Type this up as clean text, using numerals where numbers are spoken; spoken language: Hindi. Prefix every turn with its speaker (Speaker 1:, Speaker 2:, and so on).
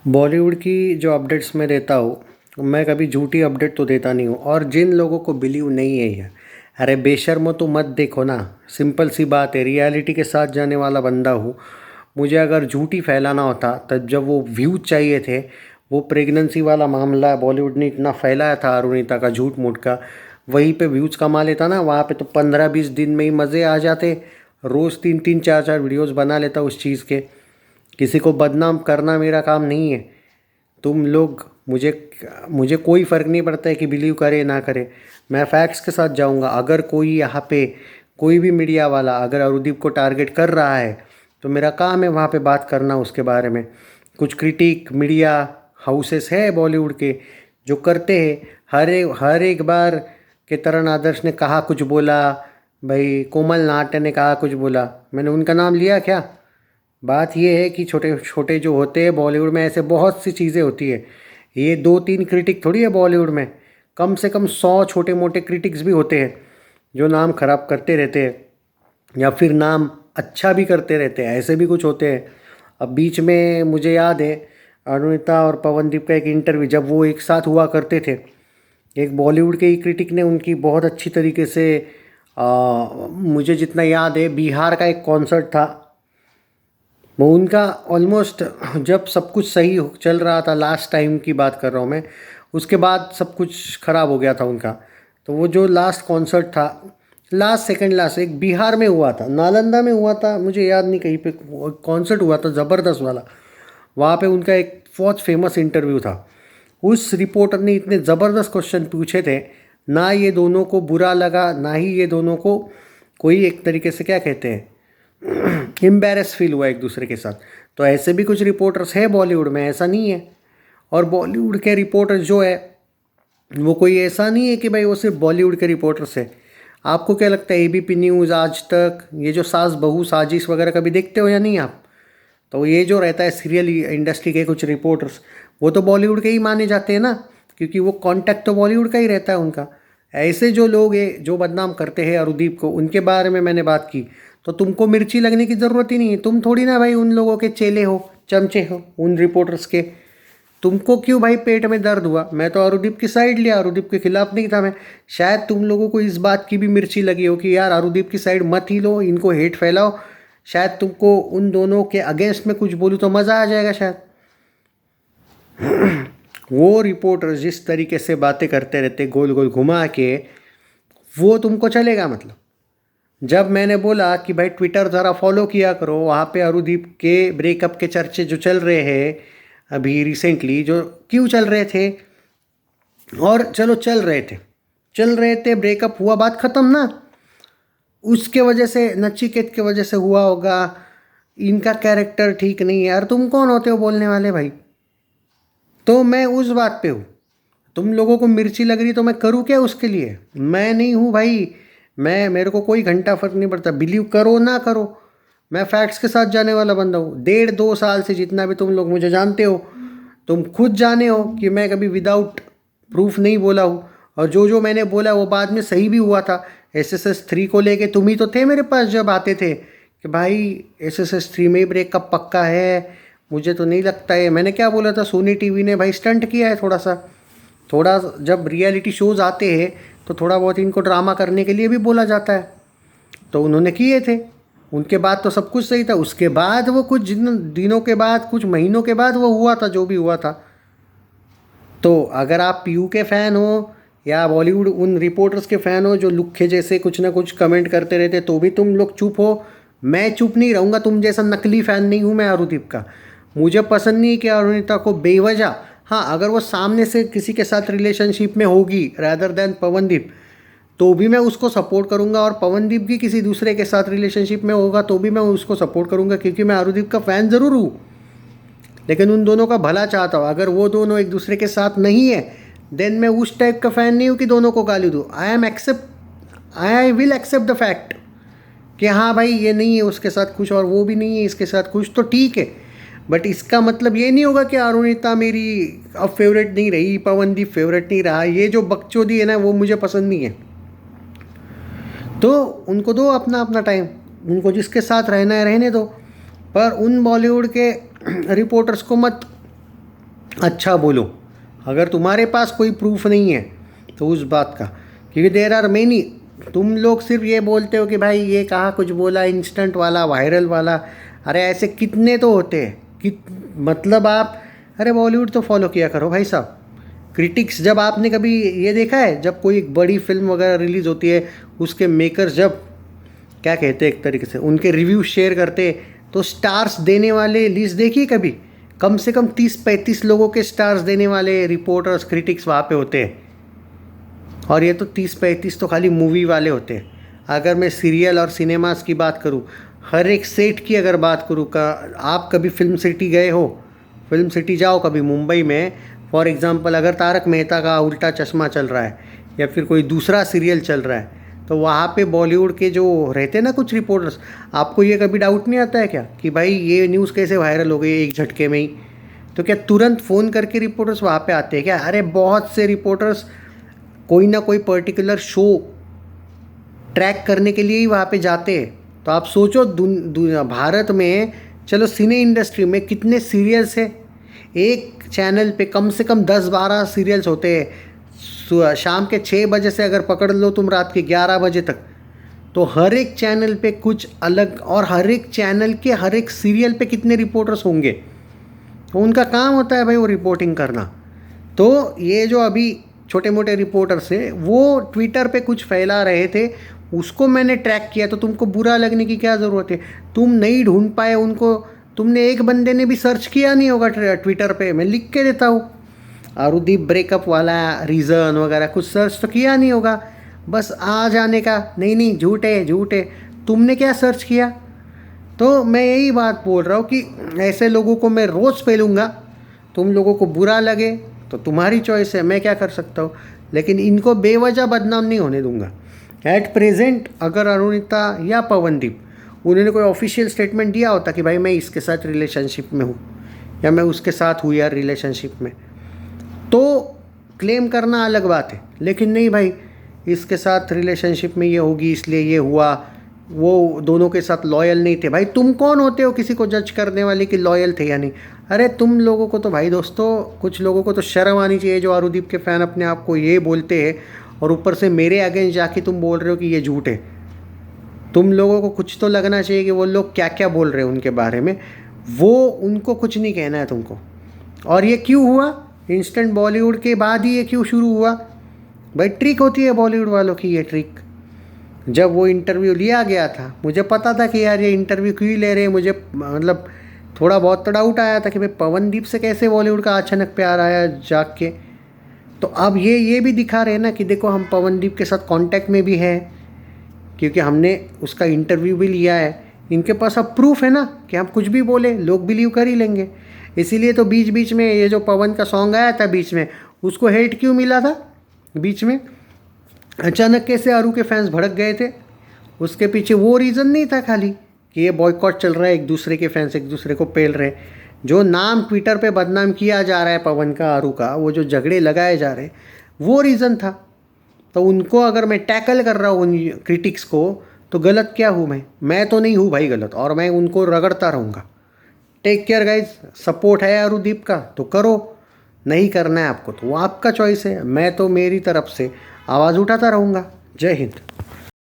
Speaker 1: बॉलीवुड की जो अपडेट्स मैं देता हूँ, मैं कभी झूठी अपडेट तो देता नहीं हूँ। और जिन लोगों को बिलीव नहीं है ये, अरे बेशर्मो तो मत देखो ना। सिंपल सी बात है, रियलिटी के साथ जाने वाला बंदा हूँ। मुझे अगर झूठी फैलाना होता तब जब वो व्यूज चाहिए थे, वो प्रेगनेंसी वाला मामला बॉलीवुड ने इतना फैलाया था अरुणिता का झूठ मूठ का, वहीं पे व्यूज कमा लेता ना। वहाँ पे तो 15-20 दिन में ही मज़े आ जाते। रोज़ 3-3 4-4 वीडियोज़ बना लेता उस चीज़ के। किसी को बदनाम करना मेरा काम नहीं है। तुम लोग मुझे मुझे कोई फ़र्क नहीं पड़ता है कि बिलीव करे ना करे। मैं फैक्ट्स के साथ जाऊंगा। अगर कोई यहाँ पे कोई भी मीडिया वाला अगर अरुदीप को टारगेट कर रहा है, तो मेरा काम है वहाँ पे बात करना उसके बारे में। कुछ क्रिटिक मीडिया हाउसेस है बॉलीवुड के जो करते हैं। हर एक बार के तरण आदर्श ने कहा कुछ बोला, भाई कोमल नाहटा ने कहा कुछ बोला, मैंने उनका नाम लिया क्या? बात यह है कि छोटे छोटे जो होते हैं बॉलीवुड में, ऐसे बहुत सी चीज़ें होती है। ये 2-3 क्रिटिक थोड़ी है बॉलीवुड में, कम से कम 100 छोटे मोटे क्रिटिक्स भी होते हैं जो नाम खराब करते रहते हैं या फिर नाम अच्छा भी करते रहते हैं। ऐसे भी कुछ होते हैं। अब बीच में मुझे याद है अरुणिता और पवनदीप का एक इंटरव्यू जब वो एक साथ हुआ करते थे, एक बॉलीवुड के ही क्रिटिक ने उनकी बहुत अच्छी तरीके से मुझे जितना याद है बिहार का एक कॉन्सर्ट था, वो उनका ऑलमोस्ट जब सब कुछ सही चल रहा था, लास्ट टाइम की बात कर रहा हूँ मैं, उसके बाद सब कुछ ख़राब हो गया था उनका। तो वो जो लास्ट कॉन्सर्ट था, लास्ट सेकंड लास्ट एक बिहार में हुआ था, नालंदा में हुआ था, मुझे याद नहीं, कहीं पे कॉन्सर्ट हुआ था ज़बरदस्त वाला। वहाँ पे उनका एक बहुत फेमस इंटरव्यू था। उस रिपोर्टर ने इतने ज़बरदस्त क्वेश्चन पूछे थे, ना ये दोनों को बुरा लगा, ना ही ये दोनों को कोई एक तरीके से क्या कहते हैं एम्बेरस फील हुआ एक दूसरे के साथ। तो ऐसे भी कुछ रिपोर्टर्स है बॉलीवुड में, ऐसा नहीं है। और बॉलीवुड के रिपोर्टर्स जो है वो कोई ऐसा नहीं है कि भाई वो सिर्फ बॉलीवुड के रिपोर्टर्स है। आपको क्या लगता है एबीपी न्यूज़, आज तक, ये जो सास बहू साजिश वगैरह कभी देखते हो या नहीं आप? तो ये जो रहता है सीरियल इंडस्ट्री के कुछ रिपोर्टर्स, वो तो बॉलीवुड के ही माने जाते हैं ना, क्योंकि वो कांटेक्ट तो बॉलीवुड का ही रहता है उनका। ऐसे जो लोग हैं जो बदनाम करते हैं अरुदीप को, उनके बारे में मैंने बात की। तो तुमको मिर्ची लगने की ज़रूरत ही नहीं है। तुम थोड़ी ना भाई उन लोगों के चेले हो, चमचे हो उन रिपोर्टर्स के। तुमको क्यों भाई पेट में दर्द हुआ? मैं तो अरुदीप की साइड लिया, अरुदीप के खिलाफ नहीं था मैं। शायद तुम लोगों को इस बात की भी मिर्ची लगी हो कि यार अरुदीप की साइड मत ही लो, इनको हेट फैलाओ। शायद तुमको उन दोनों के अगेंस्ट में कुछ बोलूँ तो मज़ा आ जाएगा शायद। वो रिपोर्टर जिस तरीके से बातें करते रहते गोल गोल घुमा के, वो तुमको चलेगा? मतलब जब मैंने बोला कि भाई ट्विटर ज़रा फॉलो किया करो, वहाँ पे अरुदीप के ब्रेकअप के चर्चे जो चल रहे हैं अभी रिसेंटली, जो क्यों चल रहे थे, और चलो चल रहे थे ब्रेकअप हुआ, बात ख़त्म ना। उसके वजह से, नचिकेत के वजह से हुआ होगा, इनका कैरेक्टर ठीक नहीं है। यार तुम कौन होते हो बोलने वाले भाई? तो मैं उस बात पे हूँ। तुम लोगों को मिर्ची लग रही तो मैं करूँ क्या उसके लिए? मैं नहीं हूँ भाई। मेरे को कोई घंटा फर्क नहीं पड़ता, बिलीव करो ना करो। मैं फैक्ट्स के साथ जाने वाला बंदा हूँ। 1.5-2 साल से जितना भी तुम लोग मुझे जानते हो, तुम खुद जाने हो कि मैं कभी विदाउट प्रूफ नहीं बोला हूँ। और जो जो मैंने बोला वो बाद में सही भी हुआ था। SS3 को लेके तुम ही तो थे मेरे पास जब आते थे कि भाई SS3 में ही ब्रेकअप पक्का है। मुझे तो नहीं लगता है। मैंने क्या बोला था, सोनी टीवी ने भाई स्टंट किया है थोड़ा सा। थोड़ा जब रियलिटी शोज़ आते हैं तो थोड़ा बहुत इनको ड्रामा करने के लिए भी बोला जाता है। तो उन्होंने किए थे। उनके बाद तो सब कुछ सही था। उसके बाद वो कुछ जिन दिनों के बाद, कुछ महीनों के बाद वो हुआ था जो भी हुआ था। तो अगर आप पीयू के फ़ैन हो या बॉलीवुड उन रिपोर्टर्स के फ़ैन हो जो लुक्खे जैसे कुछ ना कुछ कमेंट करते रहते, तो भी तुम लोग चुप हो। मैं चुप नहीं रहूँगा। तुम जैसा नकली फ़ैन नहीं हूँ मैं अरुदीप का। मुझे पसंद नहीं कि अरुणिता को बेवजह, हाँ अगर वो सामने से किसी के साथ रिलेशनशिप में होगी रैदर देन पवनदीप, तो भी मैं उसको सपोर्ट करूंगा। और पवनदीप भी किसी दूसरे के साथ रिलेशनशिप में होगा तो भी मैं उसको सपोर्ट करूंगा, क्योंकि मैं अरुदीप का फ़ैन ज़रूर हूँ, लेकिन उन दोनों का भला चाहता हूँ। अगर वो दोनों एक दूसरे के साथ नहीं है, देन मैं उस टाइप का फ़ैन नहीं हूँ कि दोनों को गाली दूँ। I will accept the fact कि हाँ भाई ये नहीं है उसके साथ खुश और वो भी नहीं है इसके साथ खुश, तो ठीक है। बट इसका मतलब ये नहीं होगा कि अरुणिता मेरी अब फेवरेट नहीं रही, पवनदीप फेवरेट नहीं रहा। ये जो बकचोदी है ना, वो मुझे पसंद नहीं है। तो उनको दो अपना अपना टाइम, उनको जिसके साथ रहना है रहने दो। पर उन बॉलीवुड के रिपोर्टर्स को मत अच्छा बोलो। अगर तुम्हारे पास कोई प्रूफ नहीं है तो उस बात का, क्योंकि देर आर मेनी, तुम लोग सिर्फ ये बोलते हो कि भाई ये कहाँ कुछ बोला, इंस्टेंट वाला, वायरल वाला। अरे ऐसे कितने तो होते हैं कि मतलब आप, अरे बॉलीवुड तो फॉलो किया करो भाई साहब। क्रिटिक्स, जब आपने कभी ये देखा है, जब कोई एक बड़ी फिल्म वगैरह रिलीज़ होती है, उसके मेकर्स जब क्या कहते हैं एक तरीके से उनके रिव्यू शेयर करते, तो स्टार्स देने वाले लिस्ट देखिए कभी, कम से कम 30-35 लोगों के स्टार्स देने वाले रिपोर्टर्स, क्रिटिक्स वहाँ पे होते हैं। और ये तो 30-35 तो खाली मूवी वाले होते हैं। अगर मैं सीरियल और सिनेमास की बात करूँ, हर एक सेट की अगर बात करूँ का, आप कभी फिल्म सिटी गए हो? फिल्म सिटी जाओ कभी मुंबई में, फॉर एग्ज़ाम्पल अगर तारक मेहता का उल्टा चश्मा चल रहा है या फिर कोई दूसरा सीरियल चल रहा है, तो वहाँ पे बॉलीवुड के जो रहते हैं ना कुछ रिपोर्टर्स, आपको ये कभी डाउट नहीं आता है क्या कि भाई ये न्यूज़ कैसे वायरल हो गई एक झटके में ही? तो क्या तुरंत फ़ोन करके रिपोर्टर्स वहाँ पे आते हैं क्या? अरे बहुत से रिपोर्टर्स कोई ना कोई पर्टिकुलर शो ट्रैक करने के लिए ही वहाँ पे जाते हैं। तो आप सोचो भारत में, चलो सिने इंडस्ट्री में कितने सीरियल्स हैं, एक चैनल पे कम से कम 10-12 सीरियल्स होते हैं। शाम के 6 बजे से अगर पकड़ लो तुम रात के 11 बजे तक, तो हर एक चैनल पे कुछ अलग, और हर एक चैनल के हर एक सीरियल पे कितने रिपोर्टर्स होंगे। तो उनका काम होता है भाई वो रिपोर्टिंग करना। तो ये जो अभी छोटे मोटे रिपोर्टर्स हैं वो ट्विटर पे कुछ फैला रहे थे, उसको मैंने ट्रैक किया, तो तुमको बुरा लगने की क्या ज़रूरत है? तुम नहीं ढूंढ पाए उनको, तुमने एक बंदे ने भी सर्च किया नहीं होगा ट्विटर पे, मैं लिख के देता हूँ, आरुदीप ब्रेकअप वाला रीज़न वगैरह कुछ सर्च तो किया नहीं होगा, बस आ जाने का नहीं नहीं झूठे झूठे। तुमने क्या सर्च किया? तो मैं यही बात बोल रहा हूँ कि ऐसे लोगों को मैं रोज़ पेलूँगा। तुम लोगों को बुरा लगे तो तुम्हारी चॉइस है, मैं क्या कर सकता हूँ, लेकिन इनको बेवजह बदनाम नहीं होने दूंगा। एट प्रेजेंट अगर अरुणिता या पवनदीप उन्होंने कोई ऑफिशियल स्टेटमेंट दिया होता कि भाई मैं इसके साथ रिलेशनशिप में हूँ या मैं उसके साथ हूँ यार रिलेशनशिप में, तो क्लेम करना अलग बात है। लेकिन नहीं भाई, इसके साथ रिलेशनशिप में ये होगी इसलिए ये हुआ, वो दोनों के साथ लॉयल नहीं थे। भाई तुम कौन होते हो किसी को जज करने वाले कि लॉयल थे या नहीं? अरे तुम लोगों को तो भाई दोस्तों, कुछ लोगों को तो शर्म आनी चाहिए जो आरुदीप के फ़ैन अपने आप को ये बोलते हैं, और ऊपर से मेरे अगेंस्ट जाके तुम बोल रहे हो कि ये झूठ है। तुम लोगों को कुछ तो लगना चाहिए कि वो लोग क्या क्या बोल रहे हैं उनके बारे में, वो उनको कुछ नहीं कहना है तुमको। और ये क्यों हुआ? इंस्टेंट बॉलीवुड के बाद ही ये क्यों शुरू हुआ? भाई ट्रिक होती है बॉलीवुड वालों की, ये ट्रिक। जब वो इंटरव्यू लिया गया था, मुझे पता था कि यार ये इंटरव्यू क्यों ले रहे हैं, मुझे मतलब थोड़ा बहुत तो डाउट आया था कि भाई पवनदीप से कैसे बॉलीवुड का अचानक प्यार आया जाग के। तो अब ये भी दिखा रहे हैं ना कि देखो हम पवनदीप के साथ कांटेक्ट में भी है, क्योंकि हमने उसका इंटरव्यू भी लिया है। इनके पास अब प्रूफ है ना कि हम कुछ भी बोले लोग बिलीव कर ही लेंगे। इसीलिए तो बीच बीच में ये जो पवन का सॉन्ग आया था बीच में, उसको हेट क्यों मिला था बीच में? अचानक कैसे आरू के फैंस भड़क गए थे? उसके पीछे वो रीज़न नहीं था खाली कि ये बॉयकॉट चल रहा है, एक दूसरे के फैंस एक दूसरे को पेल रहे हैं। जो नाम ट्विटर पे बदनाम किया जा रहा है पवन का, आरू का, वो जो झगड़े लगाए जा रहे हैं, वो रीज़न था। तो उनको अगर मैं टैकल कर रहा हूँ उन क्रिटिक्स को, तो गलत क्या हूँ मैं तो नहीं हूँ भाई गलत, और मैं उनको रगड़ता रहूँगा। Take care guys. सपोर्ट है आरुदीप का तो करो, नहीं करना है आपको तो वो आपका चॉइस है। मैं तो मेरी तरफ से आवाज़ उठाता रहूँगा। जय हिंद।